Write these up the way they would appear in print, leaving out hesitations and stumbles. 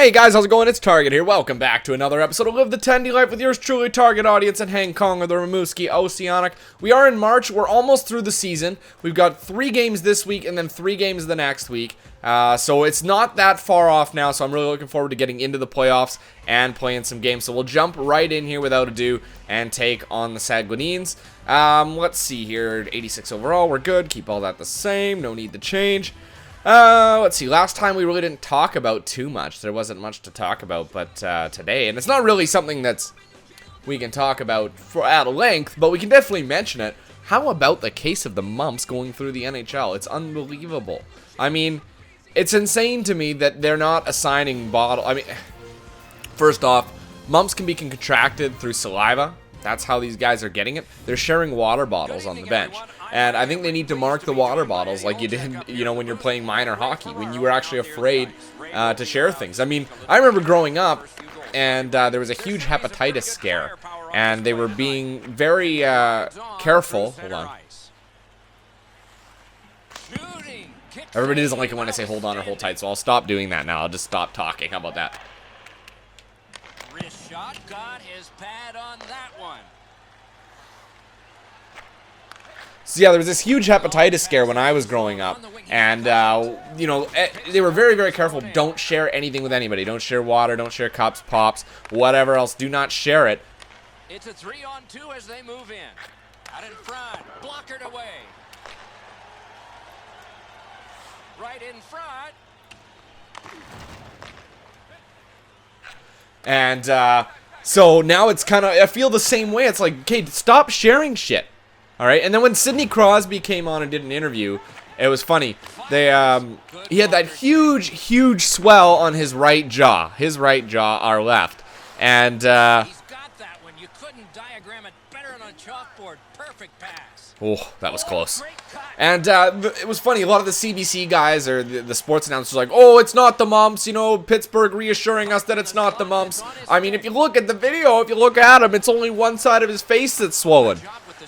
Hey guys, how's it going? It's Target here. Welcome back to another episode of Live the Tendy Life with yours truly, Target Audience and Hang Kong or the Rimouski Oceanic. We are in March. We're almost through the season. We've got 3 games this week and then 3 games the next week. So it's not that far off now, so I'm really looking forward to getting into the playoffs and playing some games. So we'll jump right in here without ado and take on the Saguenayens. Let's see here. 86 overall. We're good. Keep all that the same. No need to change. Let's see, last time we really didn't talk about too much. There wasn't much to talk about, but today, and it's not really something that's we can talk about at length, but we can definitely mention it. How about the case of the Mumps going through the NHL? It's unbelievable. I mean, it's insane to me that they're not assigning bottle. I mean, first off, Mumps can be contracted through saliva. That's how these guys are getting it. They're sharing water bottles on the bench. And I think they need to mark the water bottles like you did, you know, when you're playing minor hockey, when you were actually afraid to share things. I mean, I remember growing up, and there was a huge hepatitis scare, and they were being very careful. Hold on. Everybody doesn't like it when I say hold on or hold tight, so I'll stop doing that now. I'll just stop talking. How about that? Wrist shot, got his pad on that one. So yeah, there was this huge hepatitis scare when I was growing up, and you know, they were very, very careful. Don't share anything with anybody. Don't share water. Don't share cups, pops, whatever else. Do not share it. It's a 3-on-2 as they move in. Out in front, blockered away. Right in front. And so now it's kind of, I feel the same way. It's like, okay, stop sharing shit. All right, and then when Sidney Crosby came on and did an interview, it was funny. They he had that huge swell on his right jaw, our left, and he's got that one. You couldn't diagram it better on a chalkboard. Perfect pass. Oh, that was close. And it was funny. A lot of the CBC guys or the sports announcers were like, "Oh, it's not the Mumps." You know, Pittsburgh reassuring us that it's not the Mumps. I mean, if you look at the video, if you look at him, it's only one side of his face that's swollen.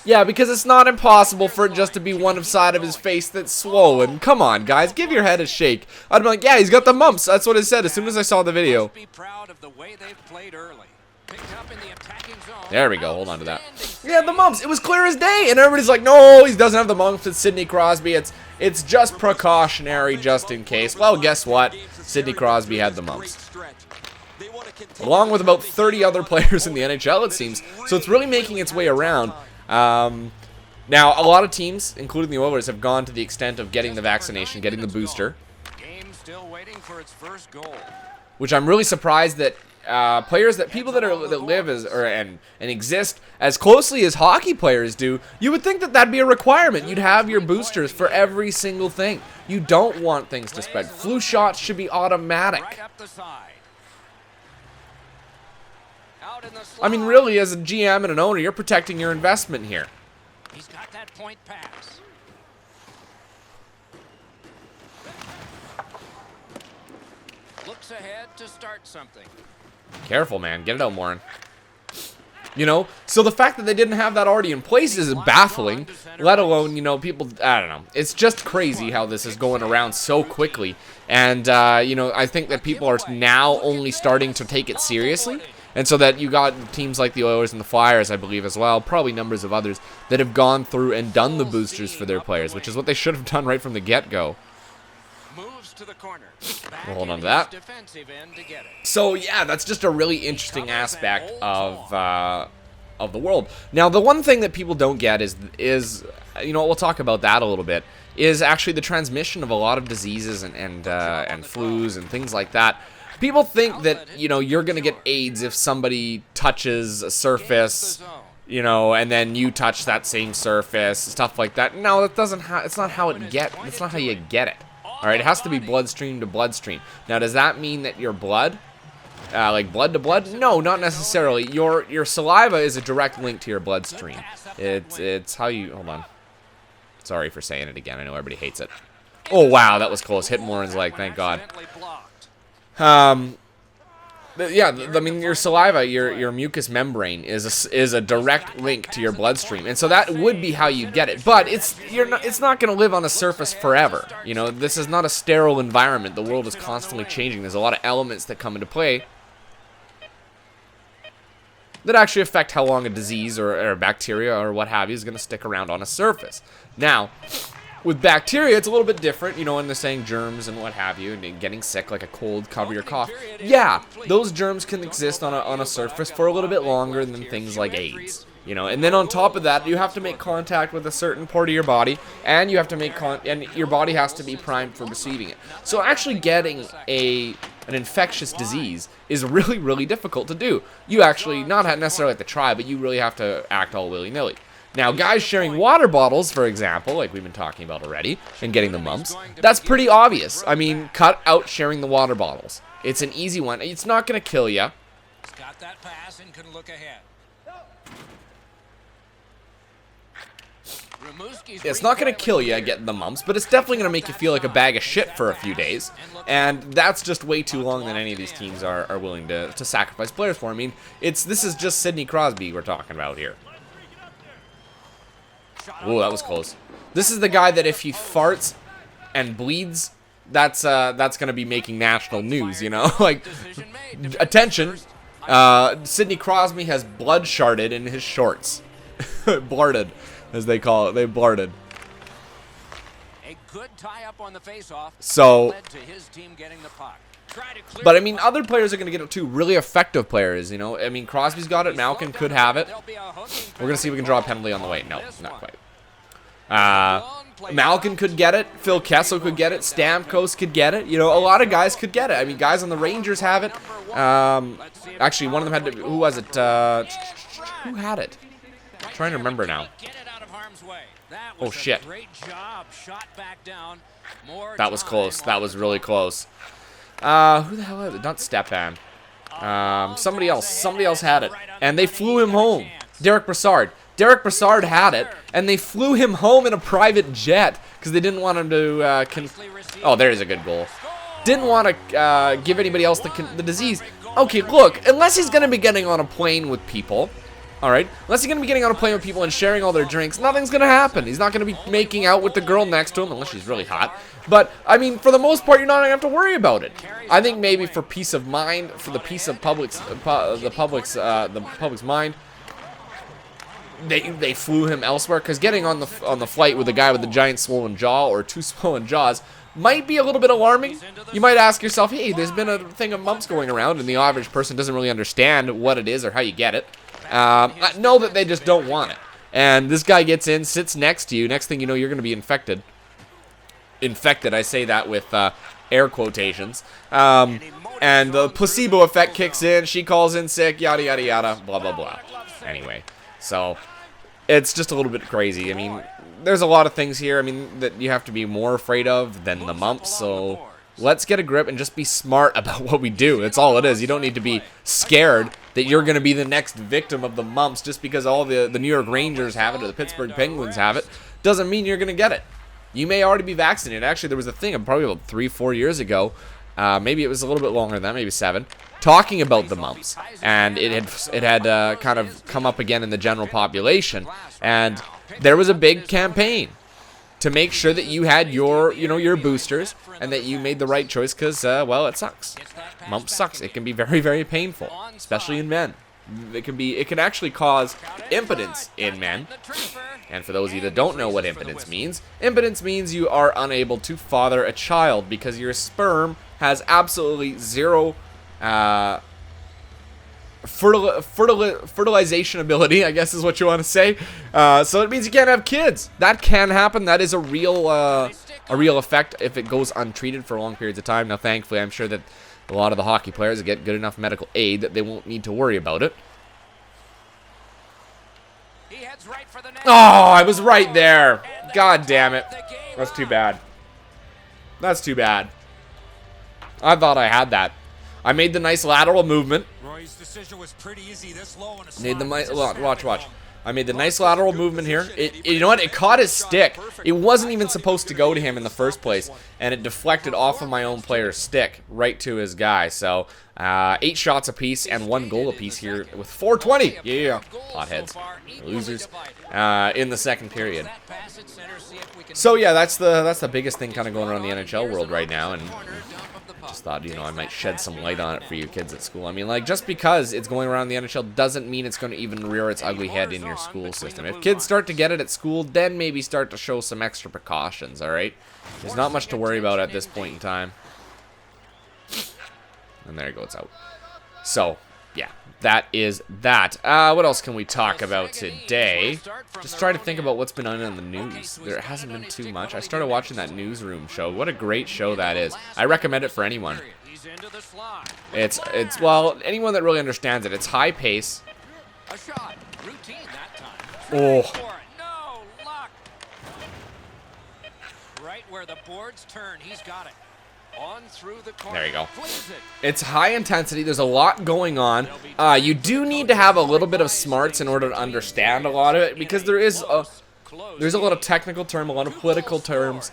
Yeah, because it's not impossible for it just to be one side of his face that's swollen. Come on, guys, give your head a shake. I'd be like, yeah, he's got the mumps. That's what it said as soon as I saw the video. There we go. Hold on to that. Yeah, the mumps. It was clear as day, and everybody's like, no, he doesn't have the mumps. It's Sidney Crosby. It's just precautionary, just in case. Well, guess what? Sidney Crosby had the mumps, along with about 30 other players in the NHL, it seems. So it's really making its way around. Now, a lot of teams, including the Oilers, have gone to the extent of getting the vaccination, getting the booster. Which I'm really surprised that people that live and exist as closely as hockey players do, you would think that that'd be a requirement. You'd have your boosters for every single thing. You don't want things to spread. Flu shots should be automatic. I mean, really, as a GM and an owner, you're protecting your investment here. He's got that point pass. Looks ahead to start something. Careful, man. Get it out, Warren. You know, so the fact that they didn't have that already in place is baffling, let alone, you know, people, I don't know. It's just crazy how this is going around so quickly. And, you know, I think that people are now only starting to take it seriously. And so that you got teams like the Oilers and the Flyers, I believe, as well, probably numbers of others, that have gone through and done the boosters for their players, which is what they should have done right from the get-go. We'll hold on to that. So, yeah, that's just a really interesting aspect of the world. Now, the one thing that people don't get is, you know, we'll talk about that a little bit, is actually the transmission of a lot of diseases and flus and things like that. People think that, you know, you're going to get AIDS if somebody touches a surface, you know, and then you touch that same surface, stuff like that. No, that doesn't it's not how it's not how you get it. All right, it has to be bloodstream to bloodstream. Now, does that mean that your blood, like blood to blood? No, not necessarily. Your saliva is a direct link to your bloodstream. It's how you, hold on. Sorry for saying it again. I know everybody hates it. Oh, wow, that was close. Hit Morin's leg, thank God. I mean, your saliva, your mucous membrane is a direct link to your bloodstream, and so that would be how you get it. But it's not going to live on a surface forever. You know, this is not a sterile environment. The world is constantly changing. There's a lot of elements that come into play that actually affect how long a disease or a bacteria or what have you is going to stick around on a surface. Now, with bacteria, it's a little bit different, you know, when they're saying germs and what have you, and getting sick like a cold, cover your cough. Yeah, those germs can exist on a surface for a little bit longer than things like AIDS, you know. And then on top of that, you have to make contact with a certain part of your body, and you have to make and your body has to be primed for receiving it. So actually getting an infectious disease is really, really difficult to do. You actually not necessarily have to try, but you really have to act all willy-nilly. Now, guys sharing water bottles, for example, like we've been talking about already, and getting the mumps, that's pretty obvious. I mean, cut out sharing the water bottles. It's an easy one. It's not going to kill you. Got that pass and can look ahead. It's not going to kill you getting the mumps, but it's definitely going to make you feel like a bag of shit for a few days. And that's just way too long than any of these teams are willing to sacrifice players for. I mean, this is just Sidney Crosby we're talking about here. Ooh, that was close. This is the guy that if he farts and bleeds, that's going to be making national news, you know? Like, attention, Sidney Crosby has blood sharded in his shorts. Blarded, as they call it. They blarded. A good tie up on the face-off. So, But but I mean, other players are going to get it too. Really effective players, you know. I mean, Crosby's got it. Malkin could have it. We're going to see if we can draw a penalty on the way. No, not quite. Malkin could get it. Phil Kessel could get it. Stamkos could get it. You know, a lot of guys could get it. I mean, guys on the Rangers have it. Actually, one of them had to, who was it? Who had it? I'm trying to remember now. Oh, shit. That was close. That was really close. Who the hell was it? Not Stepan. Somebody else had it. And they flew him home. Derek Brassard. Derek Brassard had it, and they flew him home in a private jet because they didn't want him to, oh, there's a good goal. Didn't want to give anybody else the disease. Okay, look, unless he's going to be getting on a plane with people, all right? Unless he's going to be getting on a plane with people and sharing all their drinks, nothing's going to happen. He's not going to be making out with the girl next to him unless she's really hot. But, I mean, for the most part, you're not going to have to worry about it. I think maybe for peace of mind, for the peace of the public's mind, they flew him elsewhere, because getting on the flight with a guy with a giant swollen jaw or two swollen jaws might be a little bit alarming. You might ask yourself, hey, there's been a thing of mumps going around, and the average person doesn't really understand what it is or how you get it. Know that they just don't want it. And this guy gets in, sits next to you. Next thing you know, you're going to be infected. Infected, I say that with air quotations. And the placebo effect kicks in. She calls in sick, yada, yada, yada, blah, blah, blah. Anyway, so it's just a little bit crazy. I mean, there's a lot of things here, I mean, that you have to be more afraid of than the mumps. So let's get a grip and just be smart about what we do. That's all it is. You don't need to be scared that you're going to be the next victim of the mumps just because all the New York Rangers have it or the Pittsburgh Penguins have it. Doesn't mean you're going to get it. You may already be vaccinated. Actually, there was a thing probably about 3-4 years ago. Maybe it was a little bit longer than that, maybe 7, talking about the mumps, and it had kind of come up again in the general population, and there was a big campaign to make sure that you had your boosters and that you made the right choice, because well, it sucks. Mumps sucks. It can be very, very painful, especially in men. It can actually cause impotence in men. And for those of you that don't know what impotence means you are unable to father a child because your sperm has absolutely zero fertilization ability, I guess is what you want to say. So it means you can't have kids. That can happen. That is a real effect if it goes untreated for long periods of time. Now, thankfully, I'm sure that a lot of the hockey players get good enough medical aid that they won't need to worry about it. Oh, I was right there. God damn it. That's too bad. That's too bad. I thought I had that. I made the nice lateral movement. Roy's decision was pretty easy this low in a Watch. I made the nice lateral movement here. You know what? It caught his stick. It wasn't even supposed to go to him in the first place, and it deflected off of my own player's stick right to his guy. So 8 shots apiece and 1 goal apiece here with 4:20. Yeah, hotheads, losers. In the second period. So yeah, that's the biggest thing kind of going around the NHL world right now, and just thought, you know, I might shed some light on it for you kids at school. I mean, like, just because it's going around the NHL doesn't mean it's going to even rear its ugly head in your school system. If kids start to get it at school, then maybe start to show some extra precautions, alright? There's not much to worry about at this point in time. And there you go, it's out. So, yeah, that is that. What else can we talk about today? Just try to think about what's been on in the news. There hasn't been too much. I started watching that Newsroom show. What a great show that is. I recommend it for anyone. It's well, anyone that really understands it. It's high pace. Oh. Right where the boards turn, he's got it. On through the corner. There you go. It's high intensity. There's a lot going on. You do need to have a little bit of smarts in order to understand a lot of it, because there's a lot of technical terms, a lot of political terms.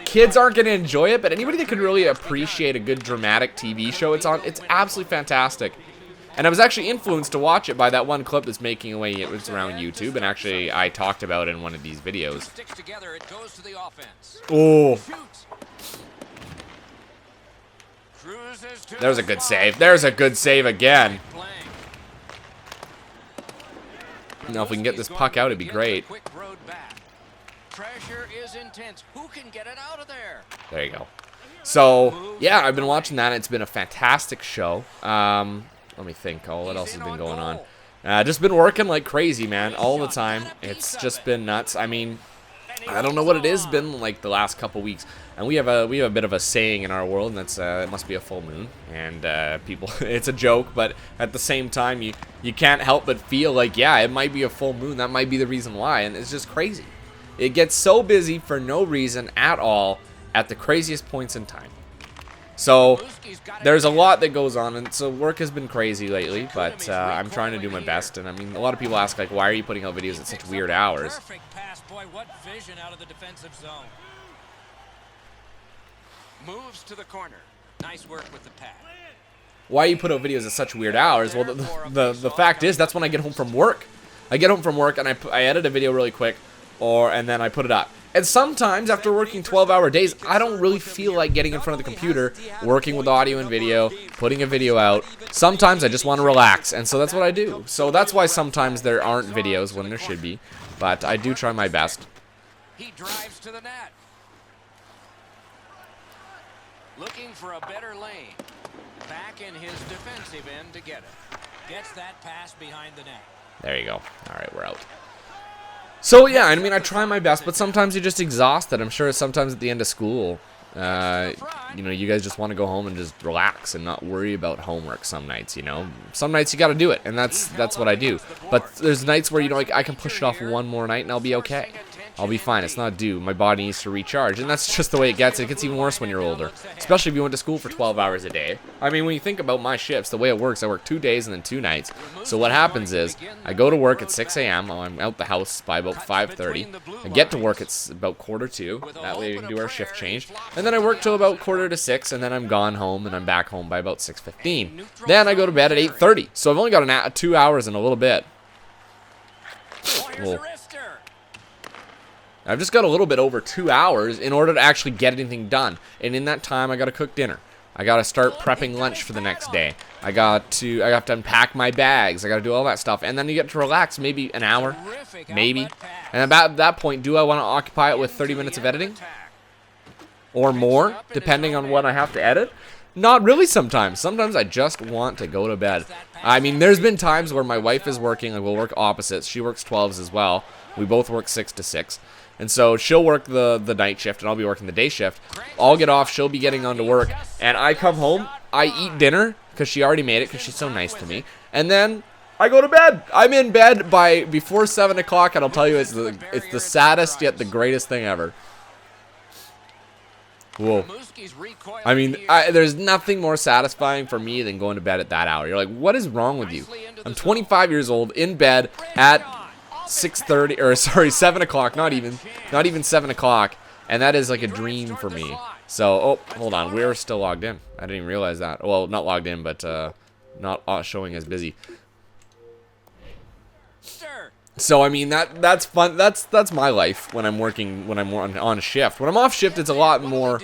Kids aren't going to enjoy it, but anybody that could really appreciate a good dramatic TV show it's absolutely fantastic. And I was actually influenced to watch it by that one clip that's making away. It was around YouTube, and actually I talked about it in one of these videos. Oh. There's a good save. There's a good save again. Now, if we can get this puck out, it'd be great. There you go. So, yeah, I've been watching that. It's been a fantastic show. Let me think. Oh, what else has been going on? Just been working like crazy, man, all the time. It's just been nuts. I mean, I don't know what it has been like the last couple weeks. And we have a bit of a saying in our world, and that's it must be a full moon. And people, it's a joke, but at the same time, you can't help but feel like, yeah, it might be a full moon. That might be the reason why, and it's just crazy. It gets so busy for no reason at all at the craziest points in time. So there's a lot that goes on, and so work has been crazy lately, but I'm trying to do my best. And I mean, a lot of people ask, like, why are you putting out videos at such weird hours? Boy, what vision out of the defensive zone. Moves to the corner. Nice work with the pad. Why you put out videos at such weird hours? Well, the fact is, that's when I get home from work. I get home from work and I edit a video really quick, and then I put it up. And sometimes after working 12-hour days, I don't really feel like getting in front of the computer, working with audio and video, putting a video out. Sometimes I just want to relax, and so that's what I do. So that's why sometimes there aren't videos when there should be, but I do try my best. He drives to the net. Looking for a better lane. Back in his defensive end to get it. Gets that pass behind the net. There you go. All right, we're out. So, yeah, I mean, I try my best, but sometimes you're just exhausted. I'm sure sometimes at the end of school, you know, you guys just want to go home and just relax and not worry about homework some nights, you know. Some nights you got to do it, and that's what I do. But there's nights where, you know, like, I can push it off one more night and I'll be okay. I'll be fine. It's not due. My body needs to recharge, and that's just the way it gets. It gets even worse when you're older, especially if you went to school for 12 hours a day. I mean, when you think about my shifts, the way it works, I work 2 days and then 2 nights. So what happens is I go to work at 6 a.m. I'm out the house by about 5:30. I get to work at about 1:45. That way we can do our shift change. And then I work till about 5:45, and then I'm gone home, and I'm back home by about 6:15. Then I go to bed at 8:30. So I've only got 2 hours and a little bit. Whoa. I've just got a little bit over 2 hours in order to actually get anything done. And in that time, I got to cook dinner. I got to start prepping lunch for the next day. I have to unpack my bags. I got to do all that stuff. And then you get to relax maybe an hour, maybe. And about that point, do I want to occupy it with 30 minutes of editing? Or more, depending on what I have to edit? Not really sometimes. Sometimes I just want to go to bed. I mean, there's been times where my wife is working, and we'll work opposites. She works 12s as well. We both work 6 to 6. And so she'll work the night shift, and I'll be working the day shift. I'll get off, she'll be getting on to work, and I come home, I eat dinner, because she already made it, because she's so nice to me, and then I go to bed. I'm in bed before 7 o'clock, and I'll tell you, it's the saddest yet the greatest thing ever. Whoa. I mean, there's nothing more satisfying for me than going to bed at that hour. You're like, what is wrong with you? I'm 25 years old, in bed at 6:30, or sorry, 7 o'clock, not even 7 o'clock, and that is like a dream for me. So, oh, hold on, we're still logged in. I didn't even realize that. Well, not logged in, but not showing as busy. So, I mean, that's fun. That's my life when I'm working, when I'm on shift. When I'm off shift, it's a lot more.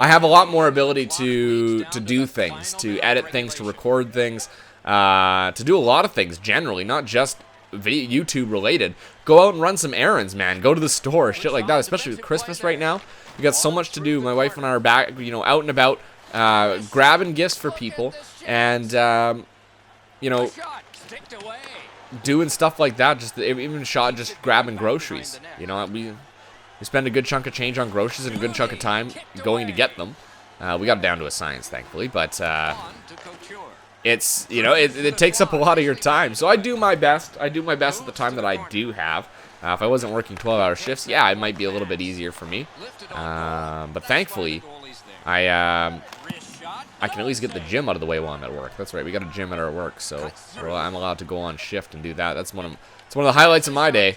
I have a lot more ability to do things, to edit things, to record things, to do a lot of things generally, not just video, YouTube related. Go out and run some errands, man. Go to the store, shit like that. Especially with Christmas right now, we got so much to do. My wife and I are back, you know, out and about, grabbing gifts for people, and you know, doing stuff like that. Just even just grabbing groceries. You know, we spend a good chunk of change on groceries and a good chunk of time going to get them. We got it down to a science, thankfully, but it's, you know, it takes up a lot of your time. So I do my best. I do my best at the time that I do have. If I wasn't working 12-hour shifts, yeah, it might be a little bit easier for me. But thankfully, I can at least get the gym out of the way while I'm at work. That's right, we got a gym at our work, so I'm allowed to go on shift and do that. It's one of the highlights of my day.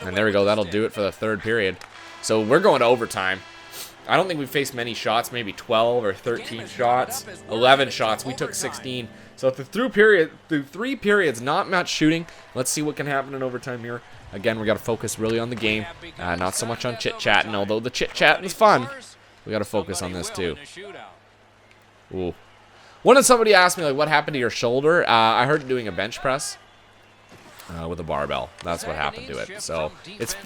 And there we go. That'll do it for the third period. So we're going to overtime. I don't think we faced many shots, maybe 12 or 13 shots, 11 shots. We took 16. So through three periods, not much shooting. Let's see what can happen in overtime here. Again, we got to focus really on the game, not so much on chit-chatting. Although the chit-chatting is fun, we got to focus on this too. Ooh. Somebody asked me, like, what happened to your shoulder? I heard doing a bench press. With a barbell. That's what happened to it. So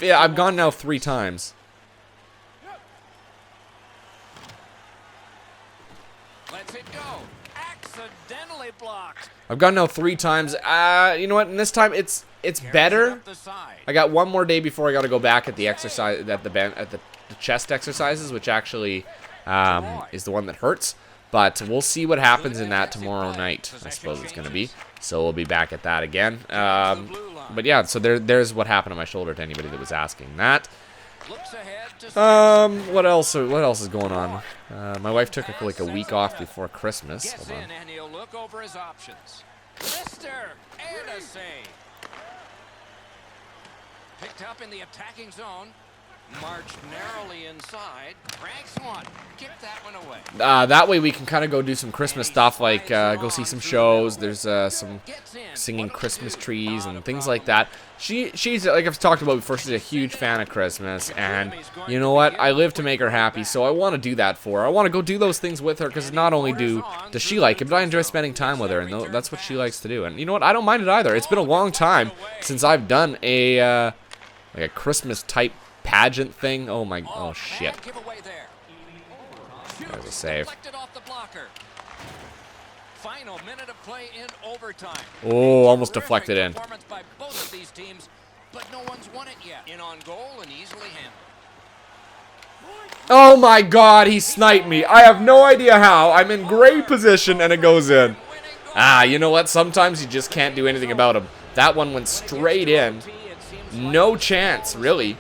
I've gone now 3 times. Let's it go. Accidentally blocked. I've gone now 3 times. You know what? And this time it's better. I got one more day before I got to go back at the exercise at the chest exercises, which actually is the one that hurts. But we'll see what happens in that tomorrow night. I suppose it's going to be. So we'll be back at that again. But yeah, so there's what happened to my shoulder to anybody that was asking that. What else is going on? My wife took like a week off before Christmas. Hold on. And he'll look over his options. Mister and a save. Picked up in the attacking zone. Marched narrowly inside. Cranks one. Kick that one away. That way we can kind of go do some Christmas stuff, like go see some shows. There's some singing Christmas trees and things like that. She's like I've talked about before. She's a huge fan of Christmas, and you know what? I live to make her happy, so I want to do that for her. I want to go do those things with her because not only does she like it, but I enjoy spending time with her, and that's what she likes to do. And you know what? I don't mind it either. It's been a long time since I've done a like a Christmas type pageant thing. Oh shit. There's a save. Final minute of play in overtime. Oh, almost deflected in. Performance by both of these teams, but no one's won it yet. In on goal and easily handled. Oh my god, he sniped me. I have no idea how. I'm in great position and it goes in. You know what? Sometimes you just can't do anything about him. That one went straight in. No chance, really.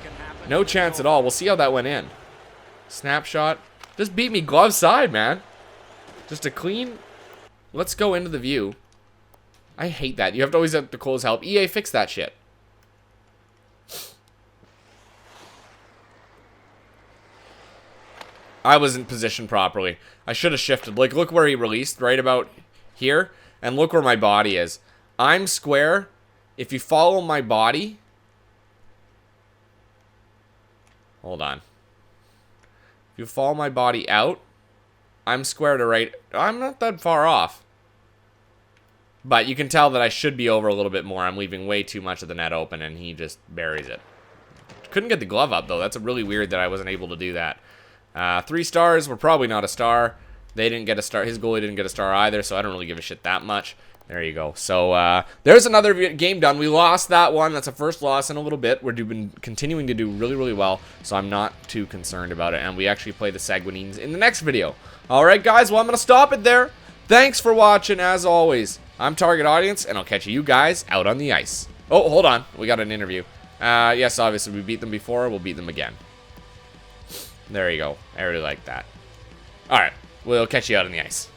No chance at all. We'll see how that went in. Snapshot. Just beat me glove side, man. Just a clean. Let's go into the view. I hate that. You have to always have to close help. EA, fix that shit. I wasn't positioned properly. I should have shifted. Like, look where he released, right about here. And look where my body is. I'm square. If you follow my body... Hold on. If you follow my body out, I'm square to right. I'm not that far off. But you can tell that I should be over a little bit more. I'm leaving way too much of the net open, and he just buries it. Couldn't get the glove up, though. That's really weird that I wasn't able to do that. 3 stars. We're probably not a star. They didn't get a star. His goalie didn't get a star either, so I don't really give a shit that much. There you go. So, there's another game done. We lost that one. That's a first loss in a little bit. We've been continuing to do really, really well, so I'm not too concerned about it. And we actually play the Seguinines in the next video. All right, guys. Well, I'm going to stop it there. Thanks for watching, as always. I'm Target Audience, and I'll catch you guys out on the ice. Oh, hold on. We got an interview. Yes, obviously, we beat them before. We'll beat them again. There you go. I really like that. All right. We'll catch you out on the ice.